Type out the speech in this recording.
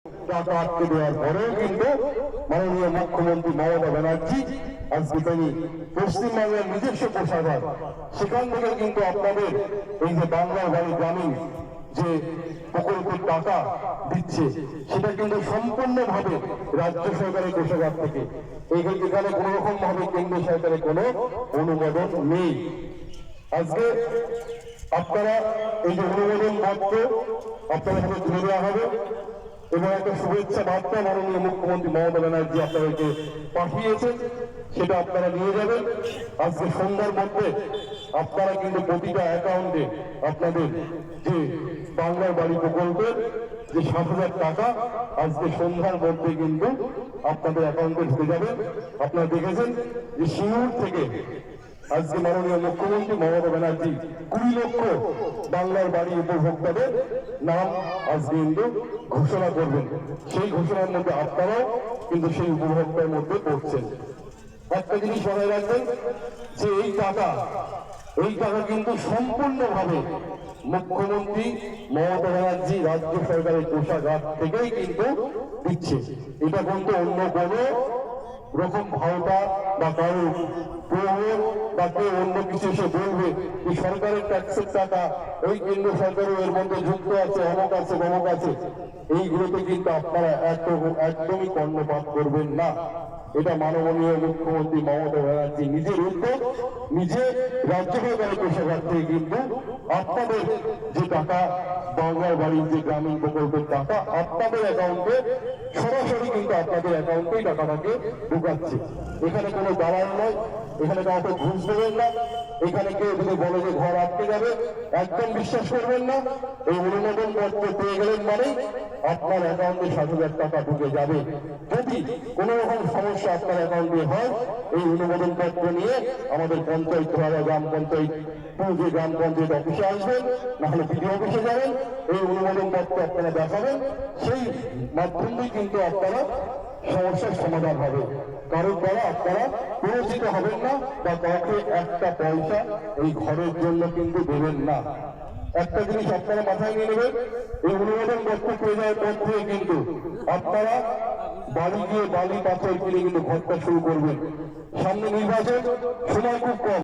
টাকা আটকে দেওয়ার পরেও কিন্তু মাননীয় মুখ্যমন্ত্রী মমতা ব্যানার্জি আজকে তিনি পশ্চিমবাংলার নিজস্ব কোষাগার সেখান থেকে কিন্তু আপনাদের এই যে বাংলার বাড়ি গ্রামীণ যে প্রকল্পের টাকা দিচ্ছে সেটা কিন্তু সম্পূর্ণভাবে রাজ্য সরকারের কোষাগার থেকে। এখানে কোন রকম ভাবে কেন্দ্র সরকারের কোনো অনুমোদন নেই। আজকে আপনারা এই যে অনুমোদন পত্র আপনাদের হাতে তুলে দেওয়া হবে এবং একটা শুভেচ্ছা বার্তা মাননীয় মুখ্যমন্ত্রী মমতা ব্যানার্জি আপনাদেরকে পাঠিয়েছেন, সেটা আপনারা নিয়ে যাবেন। আজকে সন্ধ্যার মধ্যে আপনারা কিন্তু প্রতিটা অ্যাকাউন্টে আপনাদের যে বাংলার বাড়ি প্রকল্পের যে 7,000 টাকা আজকে সন্ধ্যার মধ্যে কিন্তু আপনাদের অ্যাকাউন্টে ঢুকে যাবে। আপনারা দেখেছেন যে সিঙ্গুর থেকে আজকে মাননীয় মুখ্যমন্ত্রী মমতা ব্যানার্জি 20 লক্ষ বাংলার বাড়ি উপভোক্তাদের নাম আজকে কিন্তু ঘোষণা করবেন। সেই ঘোষণার মধ্যে আপনারাও কিন্তু সেই উপভোক্তার মধ্যে পড়ছেন। একটা জিনিস মনে রাখবেন যে এই টাকা কিন্তু সম্পূর্ণভাবে মুখ্যমন্ত্রী মমতা ব্যানার্জি রাজ্য সরকারের কোষাগার থেকেই কিন্তু দিচ্ছে। এটা কিন্তু অন্য কোনো রকম ভাওতা বা কারো প্রয়োগ বা কেউ অন্য কিছু এসে বলবে যে সরকারের ট্যাক্সের টাকা ওই কেন্দ্র সরকারও এর মধ্যে যুক্ত আছে, অমুক আছে অমুক আছে, এইগুলোতে কিন্তু আপনারা একদমই কর্ণপাত করবেন না। এটা মাননীয় মুখ্যমন্ত্রী মমতা ব্যানার্জি নিজের উদ্যোগ, নিজে রাজ্য সরকারের কোষাগার থেকে কিন্তু আপনাদের যে টাকা বাংলার বাড়ির যে গ্রামীণ প্রকল্পের টাকা আপনাদের অ্যাকাউন্টে সরাসরি কিন্তু আপনাদের অ্যাকাউন্টেই টাকাটাকে ঢুকাচ্ছে। এখানে কোনো দালাল নয়, এখানে কাউকে ঘুষ দেবেন না, এখানে কেউ যদি বলে যে ঘর আটকে যাবে একদম বিশ্বাস করবেন না। এই অনুমোদন পত্র পেয়ে গেলেন মানে আপনার অ্যাকাউন্টে 7,000 টাকা ঢুকে যাবে। যদি কোনো রকম সমস্যা আপনার অ্যাকাউন্টে হয় এই অনুমোদন পত্র নিয়ে আমাদের পঞ্চায়েত গ্রাম পঞ্চায়েত যে গ্রাম পঞ্চায়েত অফিসে আসবেন, না হলে বিডিও অফিসে যাবেন, এই অনুমোদন পত্র আপনারা দেখাবেন, সেই মাধ্যমেই কিন্তু আপনারা সমস্যার সমাধান হবে। কারোর দ্বারা আপনারা প্ররোচিত হবেন না বা কাউকে একটা পয়সা এই ঘরের জন্য কিন্তু দেবেন না। একটা জিনিস আপনারা মাথায় নিয়ে নেবেন, এই অনুমোদন পত্র পেয়ে যাওয়ার পর থেকে কিন্তু আপনারা বাড়ি গিয়ে বালি পাথর কিনে কিন্তু ঘরটা শুরু করবেন। সামনে নির্বাচন, সময় খুব কম।